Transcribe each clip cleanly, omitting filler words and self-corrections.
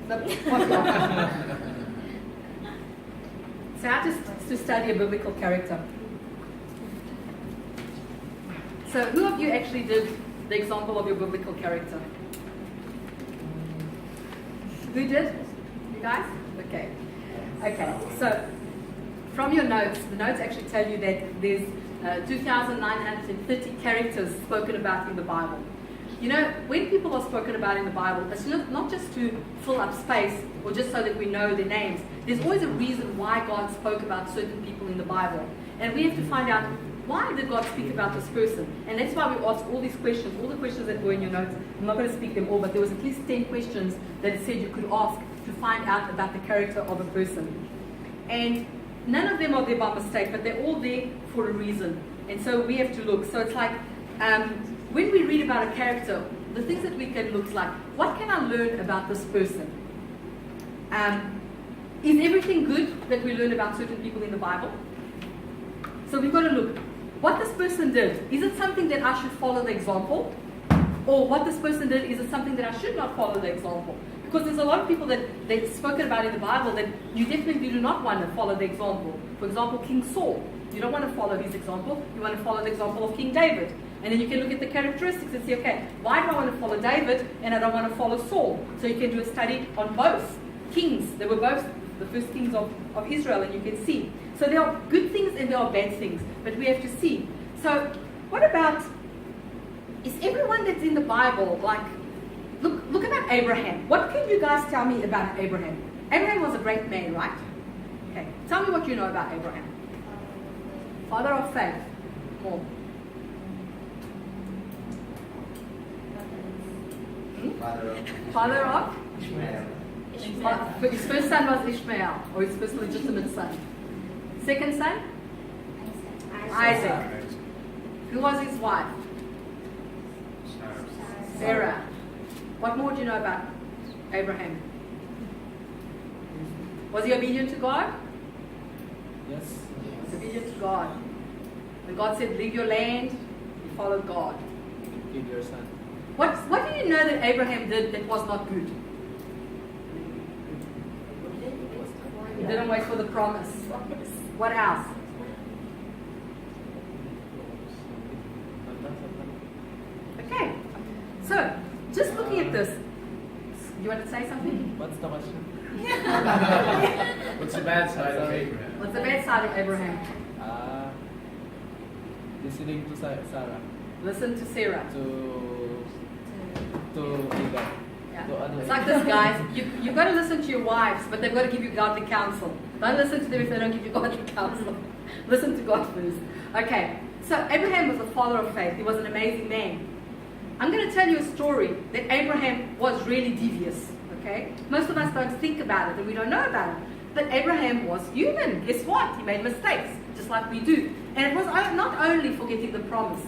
the podcast. So how to study a biblical character. So who of you actually did the example of your biblical character? Who did? You guys? Okay. Okay. So from your notes, the notes actually tell you that there's 2,930 characters spoken about in the Bible. You know, when people are spoken about in the Bible, it's not just to fill up space or just so that we know their names. There's always a reason why God spoke about certain people in the Bible. And we have to find out, why did God speak about this person? And that's why we ask all these questions, all the questions that were in your notes. I'm not going to speak them all, but there was at least 10 questions that it said you could ask to find out about the character of a person. And none of them are there by mistake, but they're all there for a reason. And so we have to look. So it's like, when we read about a character, the things that we can look like, what can I learn about this person? Is everything good that we learn about certain people in the Bible? So we've got to look, what this person did, is it something that I should follow the example? Or what this person did, is it something that I should not follow the example? Because there's a lot of people that's spoken about in the Bible that you definitely do not want to follow the example. For example, King Saul. You don't want to follow his example. You want to follow the example of King David. And then you can look at the characteristics and see, okay, why do I want to follow David and I don't want to follow Saul? So you can do a study on both kings. They were both the first kings of Israel, and you can see. So there are good things and there are bad things, but we have to see. So what about, is everyone that's in the Bible, like, look about Abraham. What can you guys tell me about Abraham? Abraham was a great man, right? Okay, tell me what you know about Abraham. Father of faith. More. Father of? Ishmael. His first son was Ishmael, or his first legitimate son. Second son? Isaac. Who was his wife? Sarah. What more do you know about Abraham? Was he obedient to God? Yes. He was obedient to God. When God said, leave your land, he followed God. Give your son. What do you know that Abraham did that was not good? He didn't wait for the promise. What else? Okay. So, just looking at this, you want to say something? What's the question? What's the bad side of Abraham? What's the bad side of Abraham? Listening to Sarah. Listen to Sarah. To Hagar. Yeah. It's like this, guys. You've got to listen to your wives, but they've got to give you godly counsel. Don't listen to them if they don't give you godly counsel. Listen to God first. Okay. So Abraham was a father of faith. He was an amazing man. I'm going to tell you a story that Abraham was really devious. Okay? Most of us don't think about it and we don't know about it. But Abraham was human. Guess what? He made mistakes, just like we do. And it was not only forgetting the promise.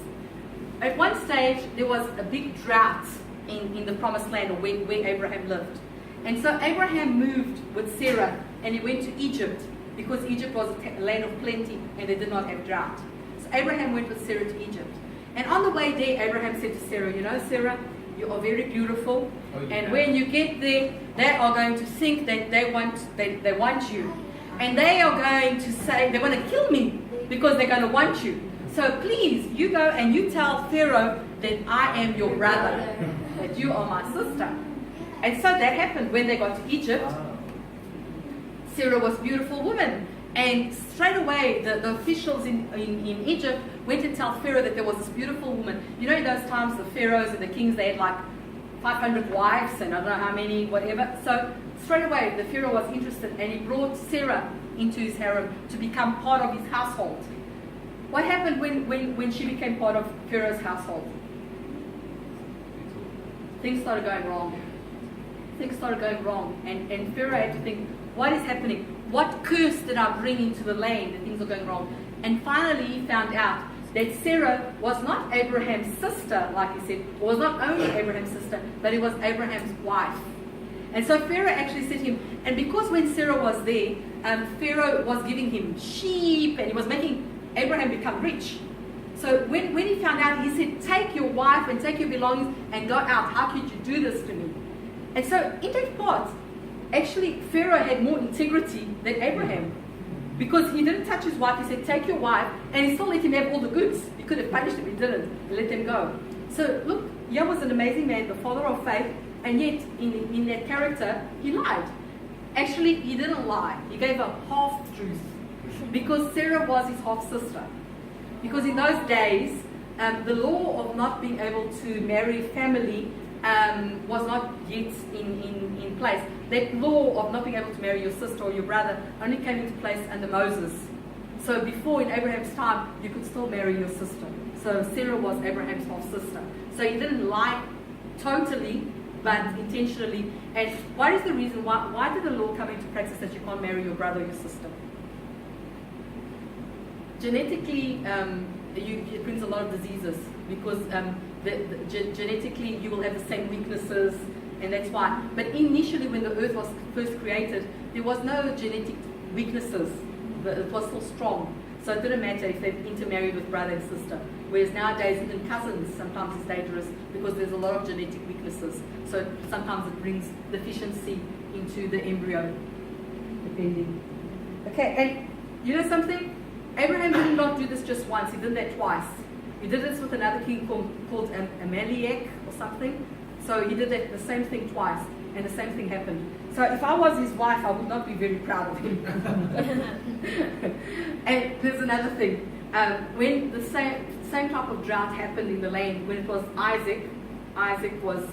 At one stage, there was a big drought in the promised land, or where Abraham lived. And so Abraham moved with Sarah and he went to Egypt because Egypt was a land of plenty and they did not have drought. So Abraham went with Sarah to Egypt. And on the way there, Abraham said to Sarah, you know, Sarah, you are very beautiful. And when you get there, they are going to think that they want you. And they are going to say, they want to kill me because they're going to want you. So please, you go and you tell Pharaoh that I am your brother, that you are my sister. And so that happened when they got to Egypt. Sarah was a beautiful woman. And straight away, the officials in Egypt went to tell Pharaoh that there was this beautiful woman. You know, in those times, the pharaohs and the kings, they had like 500 wives and I don't know how many, whatever. So straight away, the Pharaoh was interested and he brought Sarah into his harem to become part of his household. What happened when she became part of Pharaoh's household? Things started going wrong. Things started going wrong. And Pharaoh had to think, what is happening? What curse did I bring into the land that things are going wrong? And finally he found out that Sarah was not Abraham's sister, like he said, was not only Abraham's sister, but it was Abraham's wife. And so Pharaoh actually said to him, and because when Sarah was there, Pharaoh was giving him sheep and he was making Abraham become rich. So when he found out, he said, take your wife and take your belongings and go out. How could you do this to me? And so in that part, actually Pharaoh had more integrity than Abraham. Because he didn't touch his wife, he said, take your wife, and he still let him have all the goods. He could have punished him, he didn't, and let them go. So look, Yah was an amazing man, the father of faith, and yet in that character, he lied. Actually, he didn't lie. He gave a half-truth. Because Sarah was his half-sister. Because in those days, the law of not being able to marry family was not yet in place. That law of not being able to marry your sister or your brother only came into place under Moses. So before, in Abraham's time, you could still marry your sister. So Sarah was Abraham's half-sister. So he didn't lie totally, but intentionally. And what is the reason? Why did the law come into practice that you can't marry your brother or your sister? Genetically, it brings a lot of diseases because genetically you will have the same weaknesses, and that's why. But initially, when the earth was first created, there was no genetic weaknesses. It was still strong. So it didn't matter if they intermarried with brother and sister. Whereas nowadays, even cousins sometimes is dangerous because there's a lot of genetic weaknesses. So sometimes it brings deficiency into the embryo, depending. Okay, and you know something? Abraham did not do this just once, he did that twice. He did this with another king called Amalek or something. So he did that, the same thing twice, and the same thing happened. So if I was his wife, I would not be very proud of him. And there's another thing. When the same type of drought happened in the land, when it was Isaac was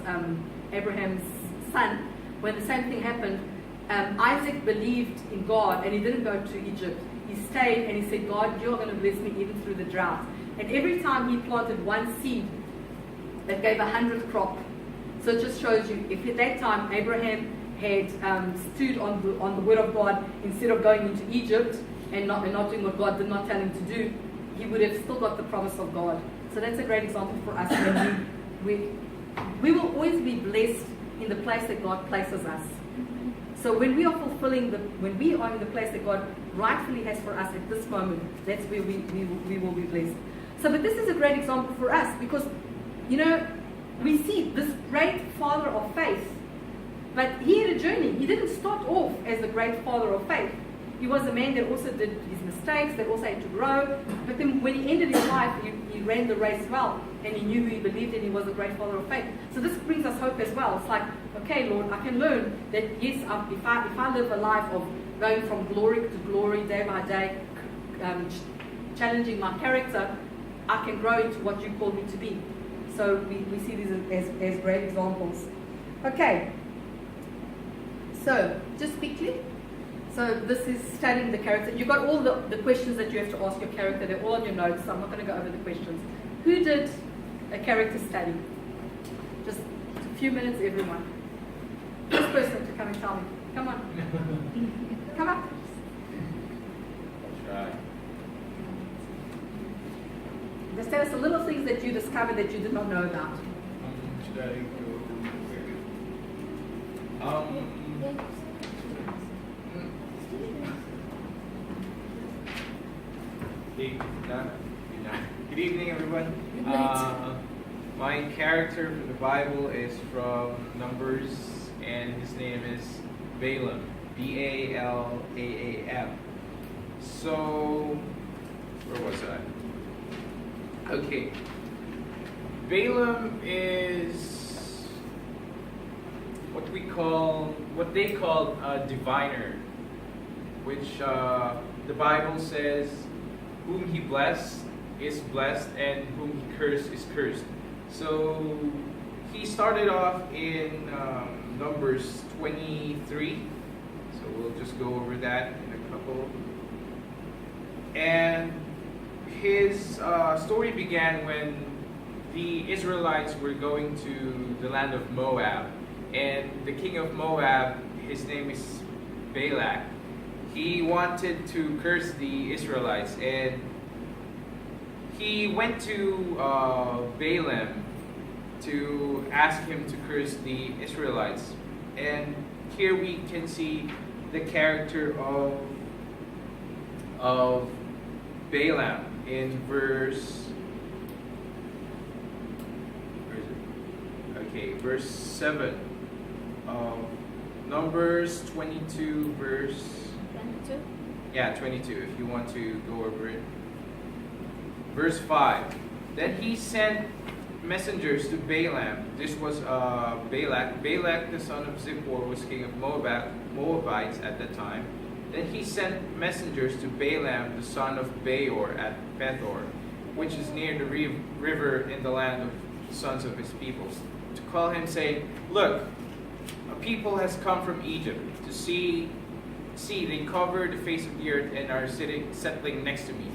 Abraham's son, when the same thing happened, Isaac believed in God and he didn't go to Egypt. He stayed and he said, God, you're going to bless me even through the drought. And every time he planted one seed, that gave 100 crop. So it just shows you, if at that time Abraham had stood on the word of God instead of going into Egypt and not doing what God did not tell him to do, he would have still got the promise of God. So that's a great example for us. When we will always be blessed in the place that God places us. So when we are when we are in the place that God rightfully has for us at this moment, that's where we will be blessed. So, but this is a great example for us because, you know, we see this great father of faith, but he had a journey. He didn't start off as the great father of faith. He was a man that also did his mistakes, that also had to grow. But then when he ended his life, he ran the race well, and he knew who he believed in. He was a great father of faith. So this brings us hope as well. It's like, okay, Lord, I can learn that, yes, if I live a life of going from glory to glory, day by day, challenging my character, I can grow into what you called me to be. So we see these as great examples. Okay. So, just quickly. So this is studying the character. You've got all the questions that you have to ask your character. They're all on your notes, so I'm not going to go over the questions. Who did a character study? Just a few minutes, everyone. First person to come and tell me. Come on. Come up. I'll try. Just tell us the little things that you discovered that you did not know about. Should I go? Good evening, everyone. My character from the Bible is from Numbers, and his name is Balaam. Balaam. So, where was I? Okay. Balaam is what they call a diviner, which the Bible says, whom he blessed is blessed, and whom he cursed is cursed. So he started off in Numbers 23. So we'll just go over that in a couple. And his story began when the Israelites were going to the land of Moab. And the king of Moab, his name is Balak. He wanted to curse the Israelites, and he went to Balaam to ask him to curse the Israelites. And here we can see the character of Balaam in verse 7 of Numbers 22 verse 22. Yeah, 22, if you want to go over it. Verse 5. Then he sent messengers to Balaam. This was Balak. Balak, the son of Zippor, was king of Moabites at the time. Then he sent messengers to Balaam, the son of Beor, at Pethor, which is near the river in the land of the sons of his people, to call him, saying, Look, a people has come from Egypt to see, they cover the face of the earth and are settling next to me.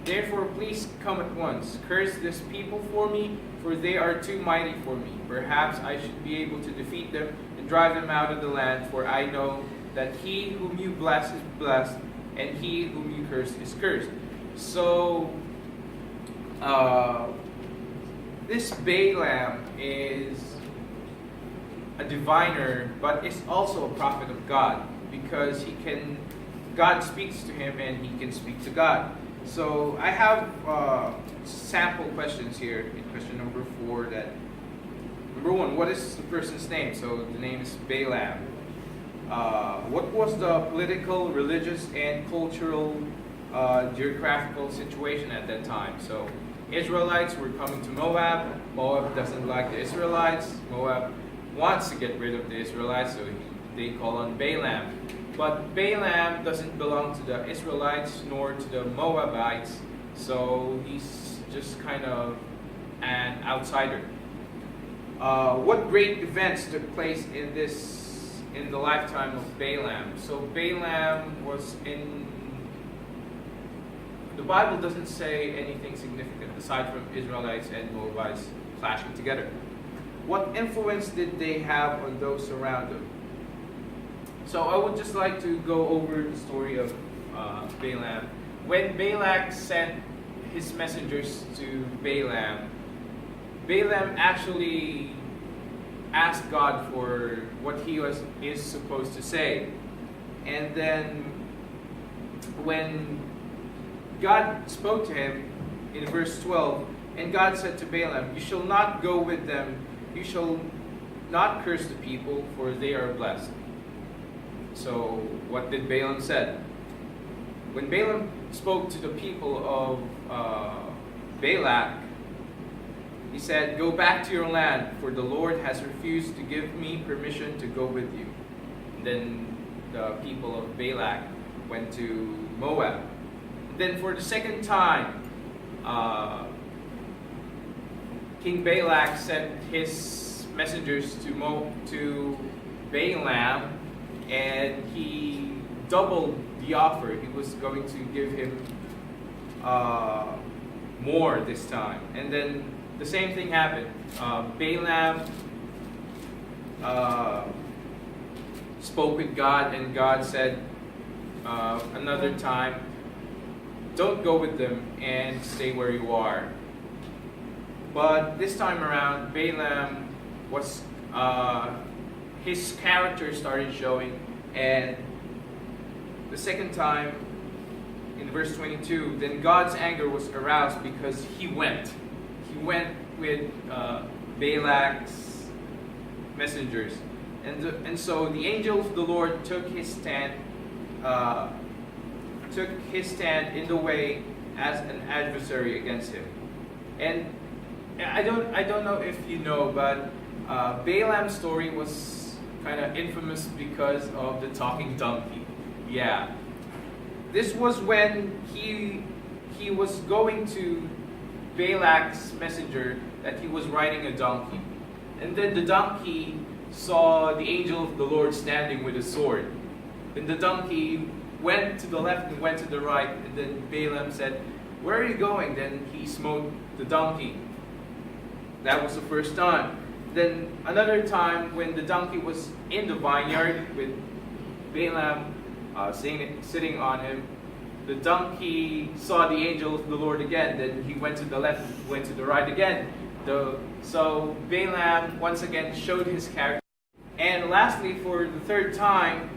Therefore, please come at once. Curse this people for me, for they are too mighty for me. Perhaps I should be able to defeat them and drive them out of the land, for I know that he whom you bless is blessed, and he whom you curse is cursed. So, this Balaam is a diviner, but is also a prophet of God, because God speaks to him and he can speak to God. So I have sample questions here in question number 4. Number 1, what is the person's name? So the name is Balaam. What was the political, religious, and cultural geographical situation at that time? So Israelites were coming to Moab. Moab doesn't like the Israelites. Moab wants to get rid of the Israelites, so they call on Balaam. But Balaam doesn't belong to the Israelites nor to the Moabites, so he's just kind of an outsider. What great events took place in the lifetime of Balaam? So Balaam was in... The Bible doesn't say anything significant aside from Israelites and Moabites clashing together. What influence did they have on those around them? So I would just like to go over the story of Balaam. When Balak sent his messengers to Balaam, Balaam actually asked God for what he is supposed to say. And then when God spoke to him in verse 12, and God said to Balaam, You shall not go with them, you shall not curse the people, for they are blessed. So what did Balaam said? When Balaam spoke to the people of Balak, he said, Go back to your land, for the Lord has refused to give me permission to go with you. And then the people of Balak went to Moab. And then for the second time, King Balak sent his messengers to Balaam, and he doubled the offer. He was going to give him more this time. And then the same thing happened. Balaam spoke with God, and God said another time, don't go with them and stay where you are. But this time around, Balaam was his character started showing, and the second time, in verse 22, then God's anger was aroused because he went. He went with Balak's messengers, and so the angel of the Lord took his stand in the way as an adversary against him. And I don't know if you know, but Balaam's story was kind of infamous because of the talking donkey. Yeah. This was when he was going to Balak's messenger that he was riding a donkey. And then the donkey saw the angel of the Lord standing with a sword. And the donkey went to the left and went to the right. And then Balaam said, Where are you going? Then he smote the donkey. That was the first time. Then another time when the donkey was in the vineyard with Balaam sitting on him, the donkey saw the angel of the Lord again. Then he went to the left, went to the right again. So Balaam once again showed his character. And lastly, for the third time,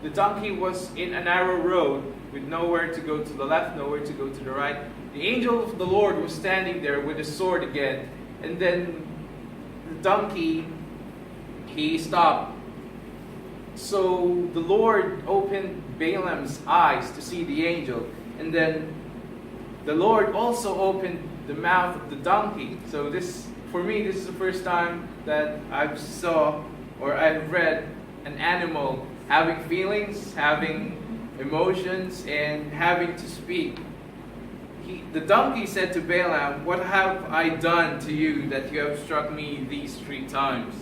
the donkey was in a narrow road with nowhere to go to the left, nowhere to go to the right. The angel of the Lord was standing there with a sword again. And then the donkey, he stopped. so the Lord opened Balaam's eyes to see the angel, and then the Lord also opened the mouth of the donkey. So this, for me, this is the first time that I've saw or I've read an animal having feelings, having emotions, and having to speak. The donkey said to Balaam, "What have I done to you that you have struck me these 3 times?"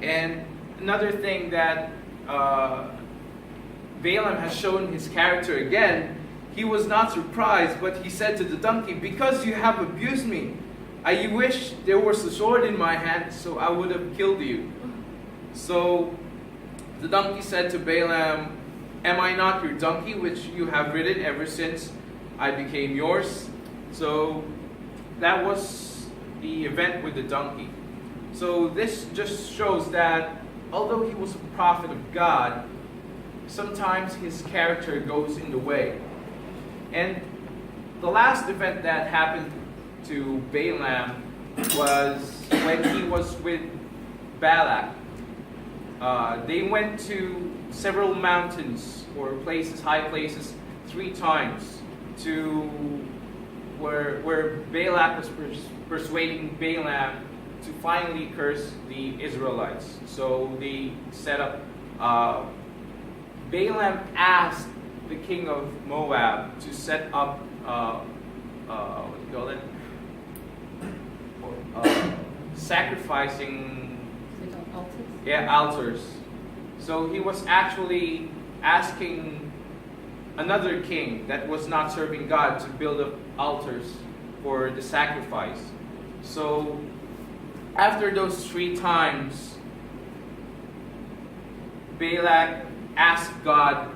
And another thing that Balaam has shown his character again, he was not surprised, but he said to the donkey, "Because you have abused me, I wish there was a sword in my hand, so I would have killed you." So the donkey said to Balaam, "Am I not your donkey which you have ridden ever since I became yours?" So that was the event with the donkey. So this just shows that although he was a prophet of God, sometimes his character goes in the way. And the last event that happened to Balaam was when he was with Balak. They went to several mountains or places, high places, 3 times to where Balak was persuading Balaam to finally curse the Israelites. So they set up, Balaam asked the king of Moab to set up, what do you call it? Sacrificing, altars. So he was actually asking another king that was not serving God to build up altars for the sacrifice. So after those 3 times, Balaam asked God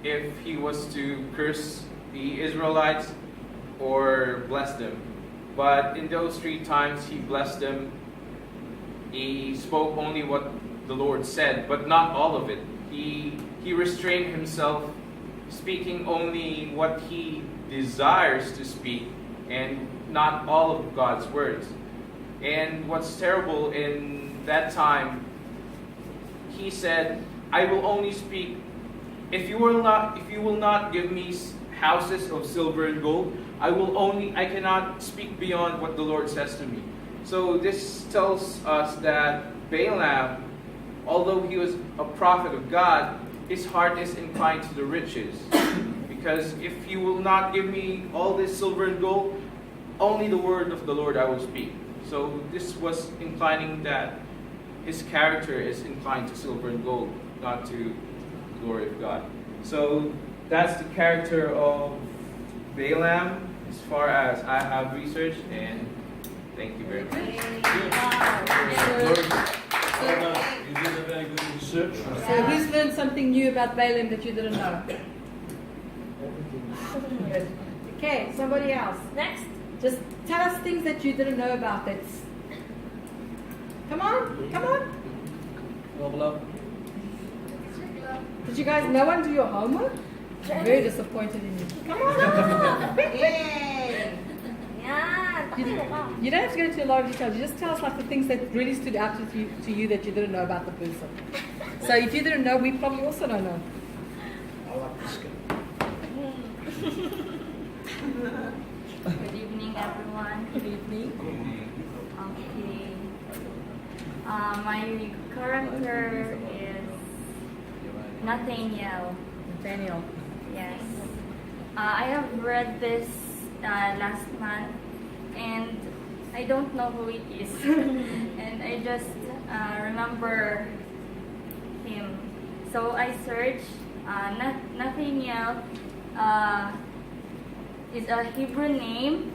if he was to curse the Israelites or bless them. But in those 3 times, he blessed them. He spoke only what the Lord said, but not all of it. He restrained himself, speaking only what he desires to speak, and not all of God's words. And what's terrible in that time, he said, "I will only speak if you will not give me houses of silver and gold. I cannot speak beyond what the Lord says to me." So this tells us that Balaam, although he was a prophet of God, his heart is inclined to the riches. Because if you will not give me all this silver and gold, only the word of the Lord I will speak. So this was inclining that his character is inclined to silver and gold, not to the glory of God. So that's the character of Balaam as far as I have researched, and thank you very much. Well done. You did a very good research. So who's learned something new about Balaam that you didn't know? Good. Okay, somebody else. Next. Just tell us things that you didn't know about that. Come on. Well, Did you guys, no one do your homework? I'm very disappointed in you. Come on. Yay! Yeah. You don't have to go into a lot of details. You just tell us like the things that really stood out to you that you didn't know about the person. So if you didn't know, we probably also don't know. I like this guy. Good evening, everyone. Good evening. Okay. My character is Nathaniel. Nathaniel. Yes. I have read this last month, and I don't know who it is. And I just remember him. So I searched. Nathaniel is a Hebrew name,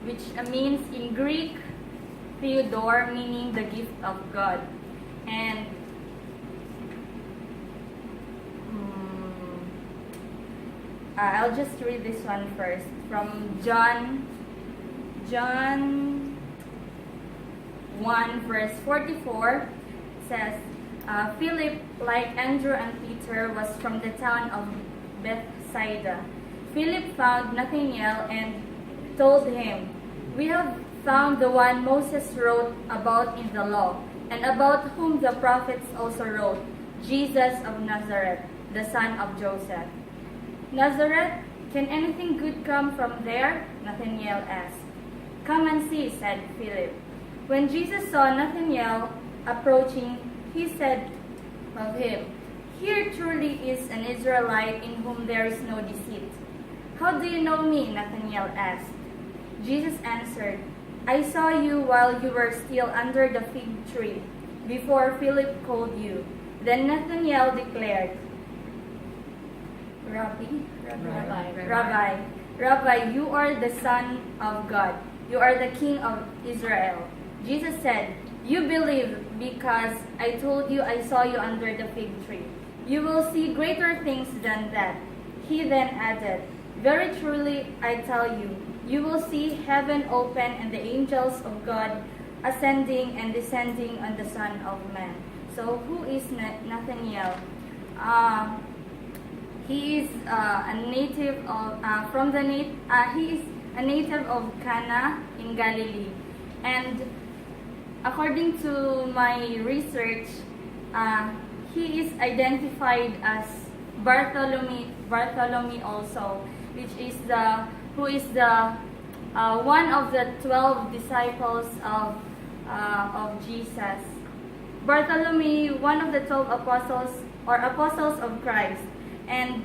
which means in Greek, Theodore, meaning the gift of God. And I'll just read this one first from John 1 verse 44. It says, Philip, like Andrew and Peter, was from the town of Bethsaida. Philip found Nathanael and told him, "We have found the one Moses wrote about in the law, and about whom the prophets also wrote, Jesus of Nazareth, the son of Joseph. Nazareth, can anything good come from there? Nathanael asked. Come and see, said Philip. When Jesus saw Nathanael approaching, he said of him, Here truly is an Israelite in whom there is no deceit. How do you know me? Nathanael asked. Jesus answered, I saw you while you were still under the fig tree, before Philip called you. Then Nathanael declared, Rabbi, you are the Son of God. You are the King of Israel. Jesus said, You believe because I told you I saw you under the fig tree. You will see greater things than that. He then added, Very truly, I tell you, you will see heaven open and the angels of God ascending and descending on the Son of Man. So, who is Nathanael? He is a native of he is a native of Cana in Galilee, and according to my research, he is identified as Bartholomew also, who is the one of the 12 disciples of Jesus. Bartholomew, one of the 12 apostles of Christ, and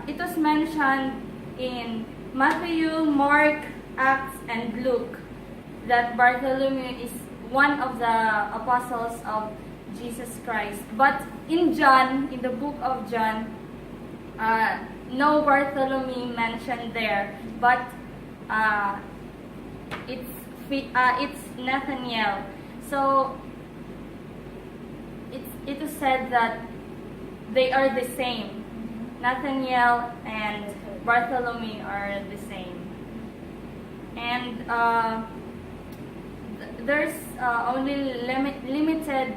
it was mentioned in Matthew, Mark, Acts, and Luke that Bartholomew is one of the apostles of Jesus Christ. But in John, in the book of John, no Bartholomew mentioned there, but it's Nathanael. So it is said that they are the same. Nathanael and Bartholomew are the same. And there's only limited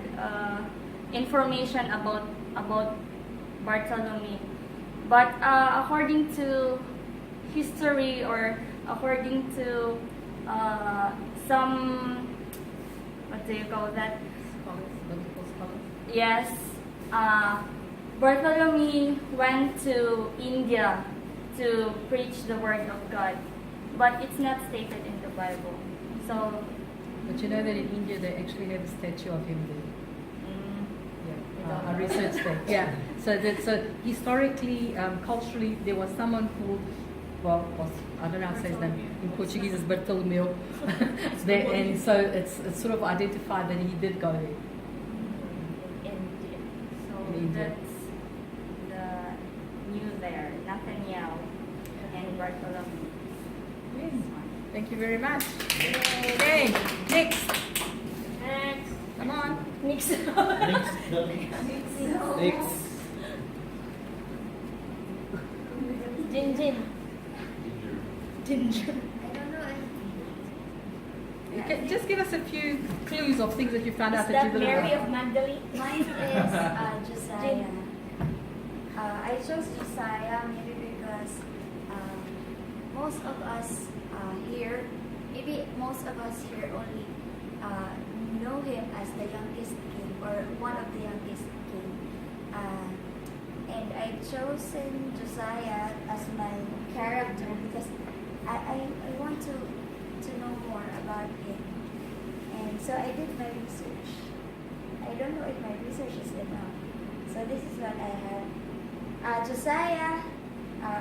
information about Bartholomew. But according to history, or according to some, what do you call that? Yes, Bartholomew went to India to preach the word of God, but it's not stated in the Bible. So, But you know that in India they actually have a statue of him there. Yeah, I researched that. Yeah, so historically, culturally, there was someone who, I don't know how to say his name in Portuguese, is Bartolomeu, there, and so it's sort of identified that he did go there. India. So In India. that's the new there, Nathanael and Bartholomew. Yes. Thank you very much. Okay, next. Come on. Next. Ginger. I don't know if You can just give us a few clues of things that you found out Is that you that didn't Mary know. of Magdalene? mine is Josiah. I chose Josiah maybe because most of us here, maybe most of us here only know him as the youngest king, or one of the youngest king. And I've chosen Josiah as my character because I want to know more about him. And so I did my research. I don't know if my research is enough. So this is what I have. Josiah,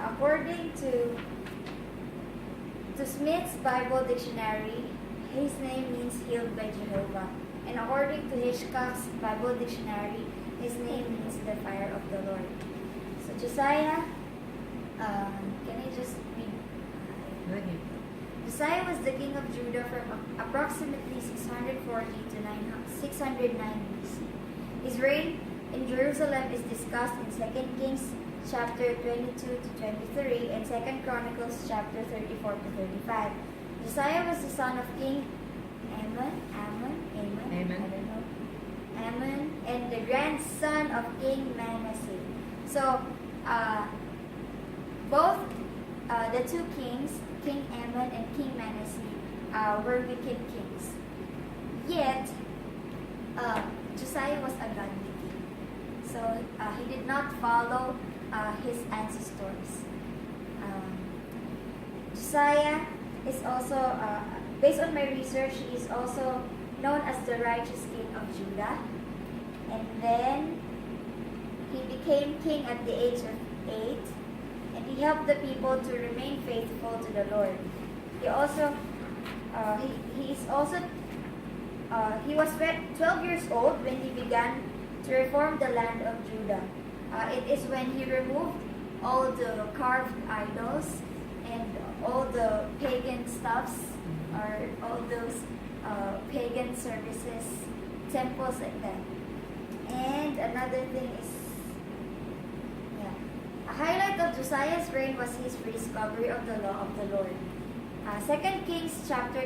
according to Smith's Bible Dictionary, his name means healed by Jehovah. And according to Hitchcock's Bible Dictionary, his name means the fire of the Lord. So Josiah, can I just read? Josiah was the king of Judah from approximately 640 to 609 BC. His reign in Jerusalem is discussed in 2 Kings chapter 22 to 23 and 2 Chronicles chapter 34 to 35. Josiah was the son of King Ammon, I don't know, Ammon, and the grandson of King Manasseh. So, both the two kings, King Ammon and King Manasseh, were wicked kings. Yet, Josiah was a godly king. So he did not follow his ancestors. Josiah is also, based on my research, he is also known as the righteous king of Judah. And then he became king at the age of 8, and he helped the people to remain faithful to the Lord. He also, he was 12 years old when he began to reform the land of Judah. It is when he removed all the carved idols and all the pagan stuffs, or all those pagan services, temples like that. And another thing is, a highlight of Josiah's reign was his rediscovery of the law of the Lord. 2 Kings chapter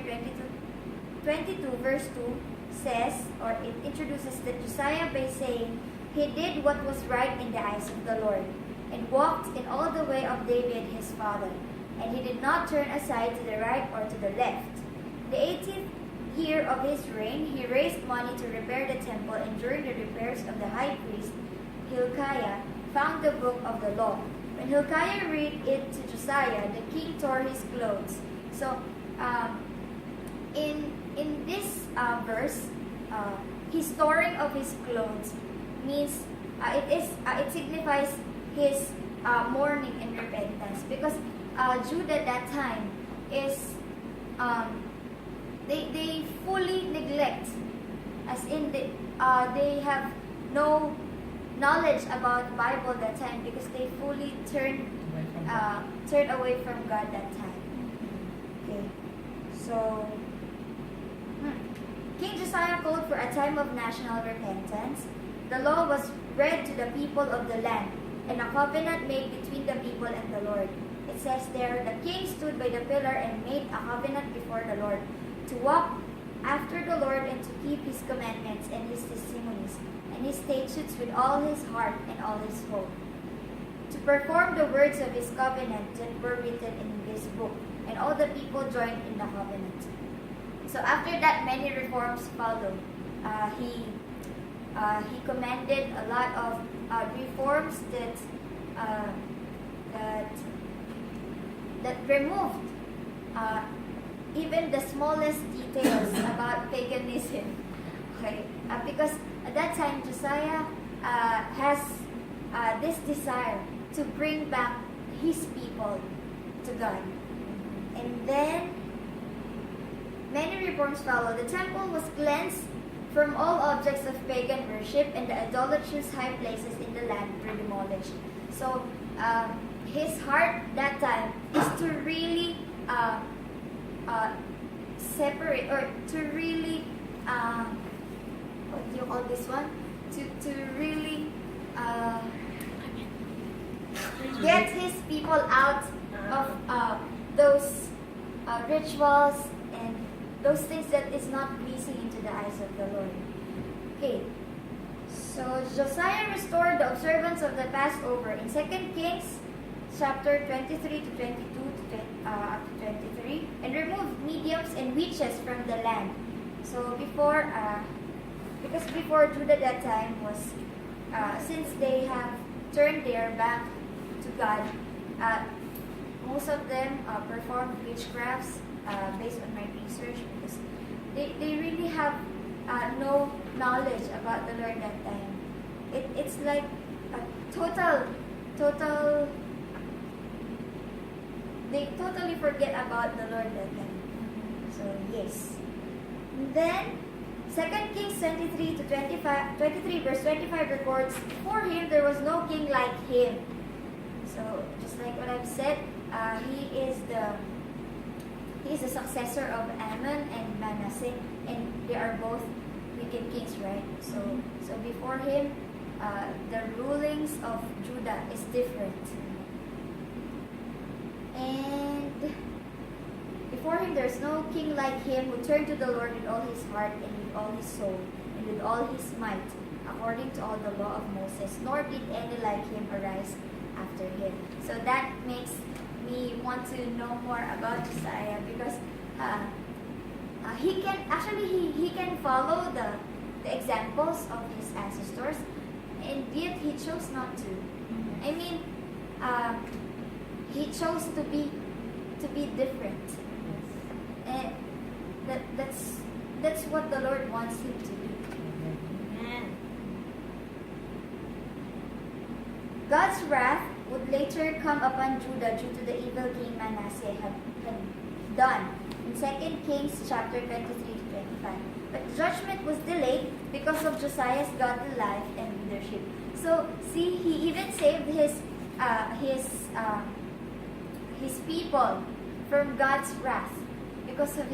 22 verse 2 says, or it introduces that Josiah by saying, he did what was right in the eyes of the Lord, and walked in all the way of David his father, and he did not turn aside to the right or to the left. The 18th year of his reign, he raised money to repair the temple, and during the repairs of the high priest Hilkiah found the book of the law. When Hilkiah read it to Josiah, the king tore his clothes. So, in this verse, his storing of his clothes means it signifies his mourning and repentance, because Judah at that time is they fully neglect, as in they have no knowledge about Bible that time, because they fully turned away from God that time. Okay, so King Josiah called for a time of national repentance. The law was read to the people of the land, and a covenant made between the people and the Lord. It says there, the king stood by the pillar and made a covenant before the Lord, to walk after the Lord and to keep his commandments and his testimonies and his statutes with all his heart and all his soul, to perform the words of his covenant that were written in this book. And all the people joined in the covenant. So after that, many reforms followed. He commanded a lot of reforms that removed even the smallest details about paganism. Okay, because at that time Josiah has this desire to bring back his people to God. And then many reforms followed. The temple was cleansed from all objects of pagan worship, and the idolatrous high places in the land were demolished. So his heart that time is to really separate, or to really what do you call this one? To really get his people out of those rituals and those things that is not pleasing into the eyes of the Lord. Okay, so Josiah restored the observance of the Passover in 2 Kings chapter 23 to 22 to up to 23, and removed mediums and witches from the land. So before, because before Judah that time was, since they have turned their back to God, most of them performed witchcrafts based on my research, because they really have no knowledge about the Lord that time. It's like a total, they totally forget about the Lord that time. So yes. And then 2 Kings 23 to 23 verse 25 records, for him there was no king like him. So just like what I've said, he is the successor of Ammon and Manasseh, and they are both wicked kings, right? So before him, the rulings of Judah is different. And before him there is no king like him, who turned to the Lord with all his heart and with all his soul and with all his might, according to all the law of Moses, nor did any like him arise after him. So that makes me want to know more about Josiah, because he can follow the examples of his ancestors, and yet he chose not to. I mean, he chose to be different, and that's what the Lord wants him to do. God's wrath would later come upon Judah due to the evil King Manasseh had done in 2 Kings chapter 23 to 25. But the judgment was delayed because of Josiah's godly life and leadership. So, see, he even saved his people from God's wrath because of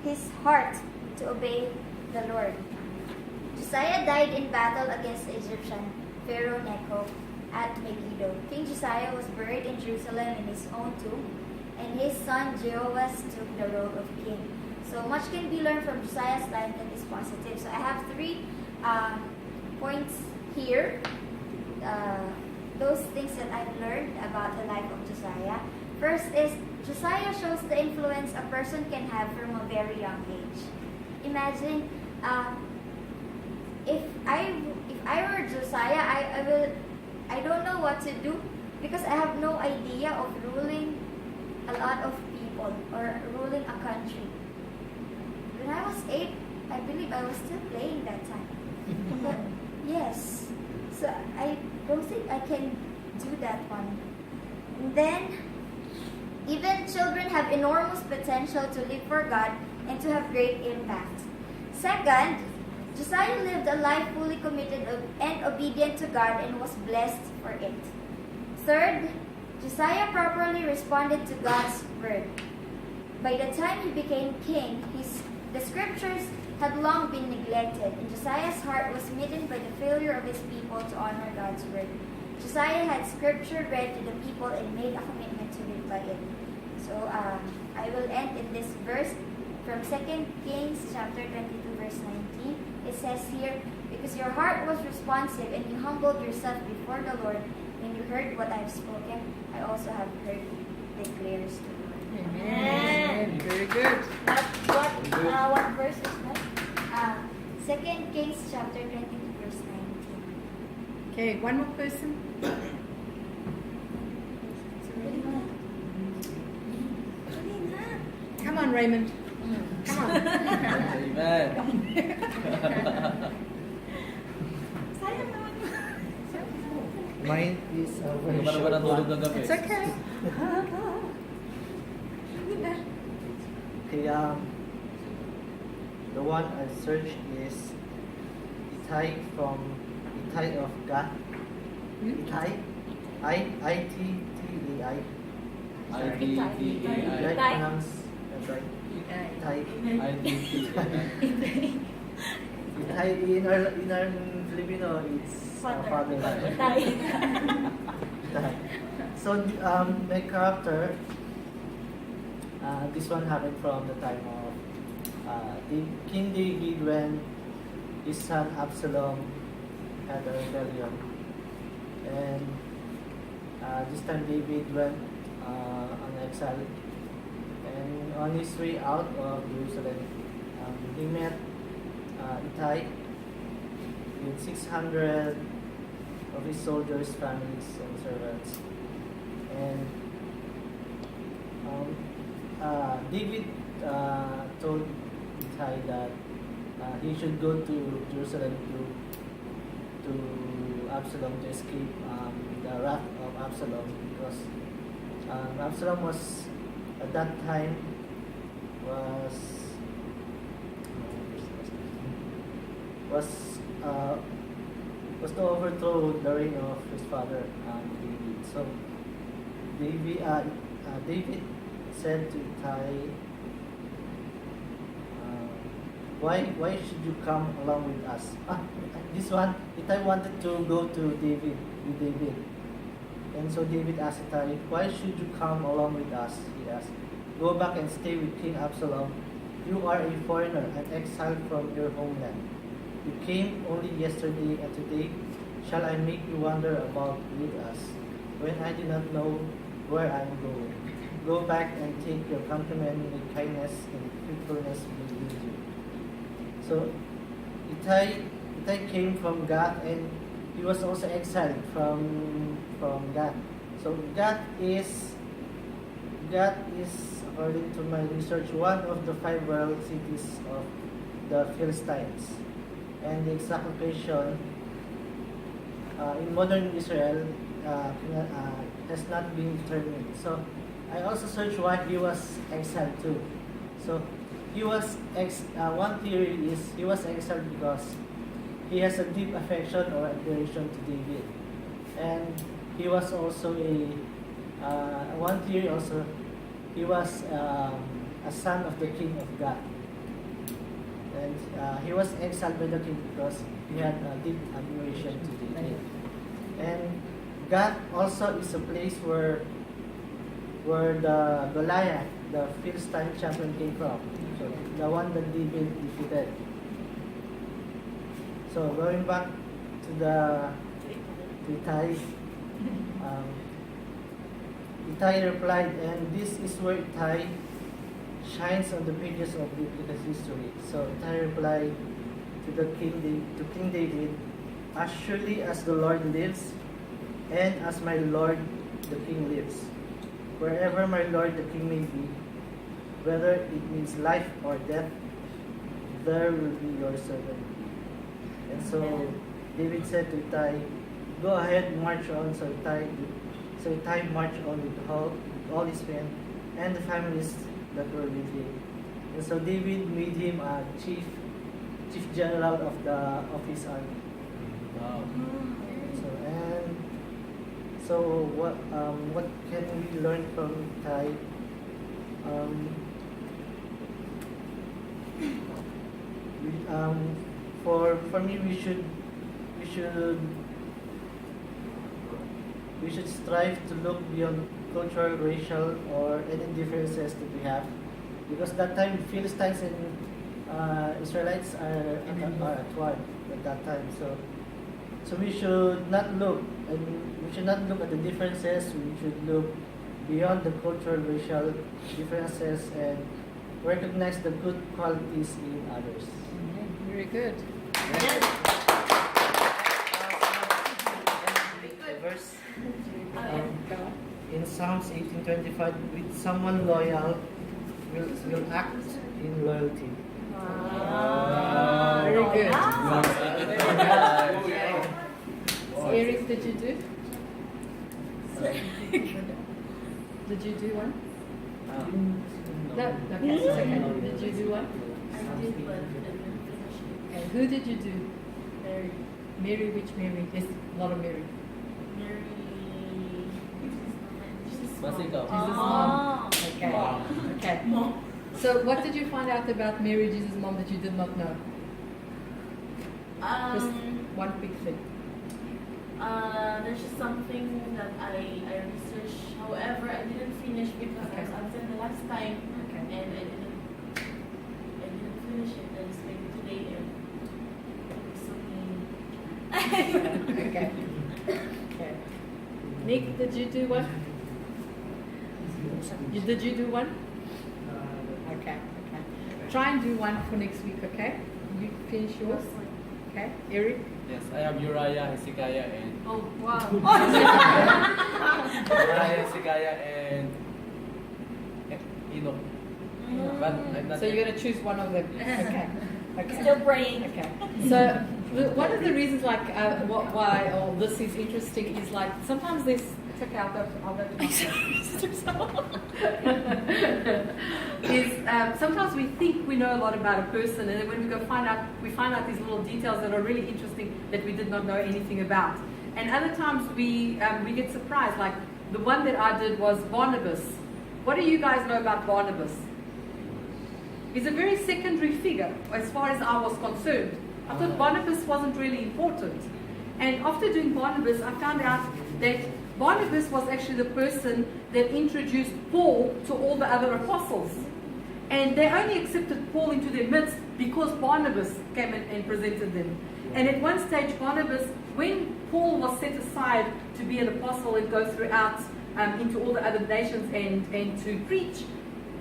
his heart to obey the Lord. Josiah died in battle against the Egyptian Pharaoh Necho at Megiddo. King Josiah was buried in Jerusalem in his own tomb, and his son Jehoash took the role of king. So much can be learned from Josiah's life that is positive. So I have 3 points here. Those things that I've learned about the life of Josiah. First is Josiah shows the influence a person can have from a very young age. Imagine if I were Josiah, I don't know what to do because I have no idea of ruling a lot of people or ruling a country. When I was 8, I believe I was still playing that time. But yes, so I don't think I can do that one. And then, even children have enormous potential to live for God and to have great impact. Second, Josiah lived a life fully committed and obedient to God and was blessed for it. Third, Josiah properly responded to God's word. By the time he became king, the scriptures had long been neglected, and Josiah's heart was smitten by the failure of his people to honor God's word. Josiah had scripture read to the people and made a commitment to live by it. So I will end in this verse from 2 Kings chapter 22 verse 19. It says here, because your heart was responsive and you humbled yourself before the Lord, when you heard what I have spoken, I also have heard, declares the Lord. Amen. Very good. What verse is that? 2 Kings chapter 22 verse 19. Okay, one more person. Come on, Raymond. Come on. Amen. Mine is a very Paano ba short natulog one. ng gabi? It's okay. Okay, the one I searched is Ittai of God. Ittai? I-T-T-A-I. I-D-D-A-I. Did I pronounce that right? Ittai. I-D-D-A-I. Ittai in our Filipino, it's father. Ittai. So, my character, this one happened from the time of King David when his son Absalom had a rebellion. And this time David went on exile. And on his way out of Jerusalem, he met Ittai with 600 of his soldiers, families, and servants. And David told Ittai that he should go to Jerusalem to Absalom to escape the wrath of Absalom, because Absalom was at that time was to overthrow the reign of his father David. So David said to Ittai, why should you come along with us? This one, Ittai wanted to go to with David. And so David asked Ittai, why should you come along with us? He asked, go back and stay with King Absalom. You are a foreigner and exiled from your homeland. You came only yesterday, and today shall I make you wander about with us, when I do not know where I am going? go back and take your countrymen with kindness and faithfulness will lead you. So Ittai came from Gath, and he was also exiled from Gath. So Gath is, according to my research, one of the 5 royal cities of the Philistines. And the exact location in modern Israel has not been determined. So I also searched why he was exiled too. So he was one theory is he was exiled because he has a deep affection or admiration to David, and he was also one theory also he was a son of the king of Gath, and he was exiled by the king because he had a deep admiration to David. And Gath also is a place where the Goliath, the Philistine champion, came from. So the one that David defeated. So going back to Ittai, Ittai replied, and this is where Ittai shines on the pages of biblical history. So Ittai replied to King David, as surely as the Lord lives, and as my Lord the King lives, wherever my Lord the King may be, whether it means life or death, there will be your servant. And so David said to Ittai, go ahead, march on. So Ittai marched on with all his men and the families that were with him. And so David made him a chief general of his army. Wow. So what can we learn from Ittai? For me, we should strive to look beyond cultural, racial, or any differences that we have, because that time Philistines and Israelites are at war at that time. So we should not look at the differences. We should look beyond the cultural, racial differences and recognize the good qualities in others. Very good. Verse in Psalms 18:25, with someone loyal will act in loyalty. Very good. Wow. Eric, did you do? Did you do one? No, okay, it's okay. Did you do one? I did, but I didn't finish it. Okay, who did you do? Mary. Mary, which Mary? There's a lot of Mary. Mary. Jesus' Mas mom. ikaw? Jesus' Oh. mom. Okay. Wow. Okay. So what did you find out about Mary, Jesus' mom, that you did not know? Just one big thing. There's just something that I researched. However, I didn't finish because I was absent the last time, Okay. and I didn't finish it. I just made it today, and it was so mean. Okay. Okay. Nick, did you do one? Did you do one? Okay. Okay. Try and do one for next week. Okay. You finish yours. Okay. Eric. Yes, I have Uriah, Hezekiah, and Oh wow! Uriah, Hezekiah, and Enoch. But I'm not. So you're going to choose one of them. Okay. Okay. Still praying. Okay. So one of the reasons, like, why all this is interesting is, like, sometimes this. It's okay. I'll go to is sometimes we think we know a lot about a person, and then when we find out these little details that are really interesting that we did not know anything about. And other times we get surprised. Like the one that I did was Barnabas. What do you guys know about Barnabas? He's a very secondary figure as far as I was concerned. I thought Barnabas wasn't really important. And after doing Barnabas, I found out that Barnabas was actually the person that introduced Paul to all the other apostles. And they only accepted Paul into their midst because Barnabas came and presented them. And at one stage, Barnabas, when Paul was set aside to be an apostle and go throughout into all the other nations and to preach,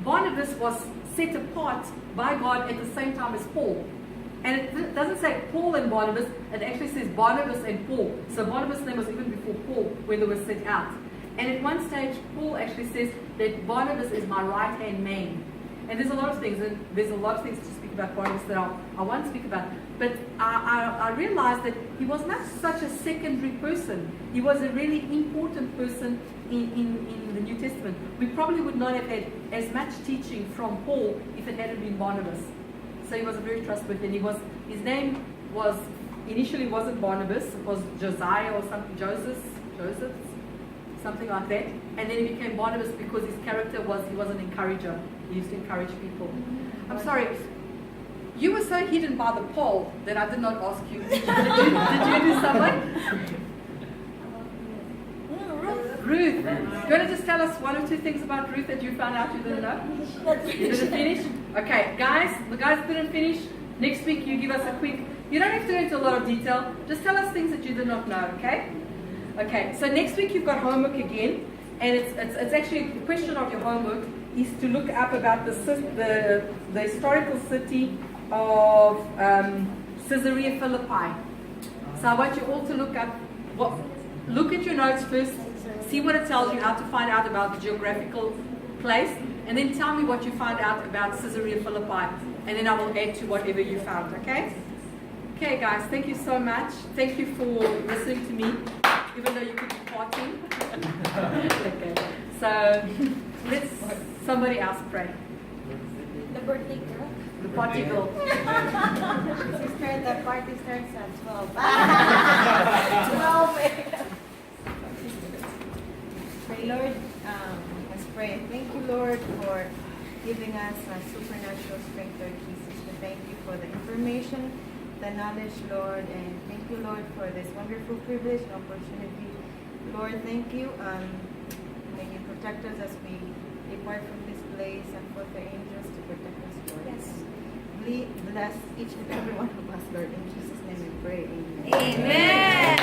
Barnabas was set apart by God at the same time as Paul. And it doesn't say Paul and Barnabas, it actually says Barnabas and Paul. So Barnabas' name was even before Paul when they were set out. And at one stage, Paul actually says that Barnabas is my right-hand man. And there's a lot of things, to speak about Barnabas that I won't speak about. But I realized that he was not such a secondary person. He was a really important person in the New Testament. We probably would not have had as much teaching from Paul if it hadn't been Barnabas. So he was a very trustworthy. And his name was initially wasn't Barnabas. It was Josiah or something, Joseph, something like that. And then he became Barnabas because his character was he was an encourager. He used to encourage people. I'm sorry. You were so hidden by the poll that I did not ask you. Did you do someone? Ruth. You want to just tell us one or two things about Ruth that you found out you didn't know? You didn't finish? Okay, guys, the guys didn't finish. Next week you give us a quick, you don't have to go into a lot of detail. Just tell us things that you did not know, okay? Okay, so next week you've got homework again. And it's actually the question of your homework is to look up about the historical city of Caesarea Philippi. So I want you all to look up, look at your notes first, see what it tells you, how to find out about the geographical place, and then tell me what you find out about Caesarea Philippi, and then I will add to whatever you found, okay? Okay guys, thank you so much. Thank you for listening to me, even though you could be partying. Okay, so let's somebody else pray. The birthday girl. The party girl. Sister, the party starts at 12. 12. Pray, Lord, let's pray. Thank you, Lord, for giving us a supernatural strength, Lord Jesus. We thank you for the information, the knowledge, Lord, and thank you, Lord, for this wonderful privilege and opportunity. Lord, thank you. May you protect us as we depart from this place and for the angels to protect us, Lord. Yes. Bless each and every one of us, Lord. In Jesus' name we pray. Amen. Amen.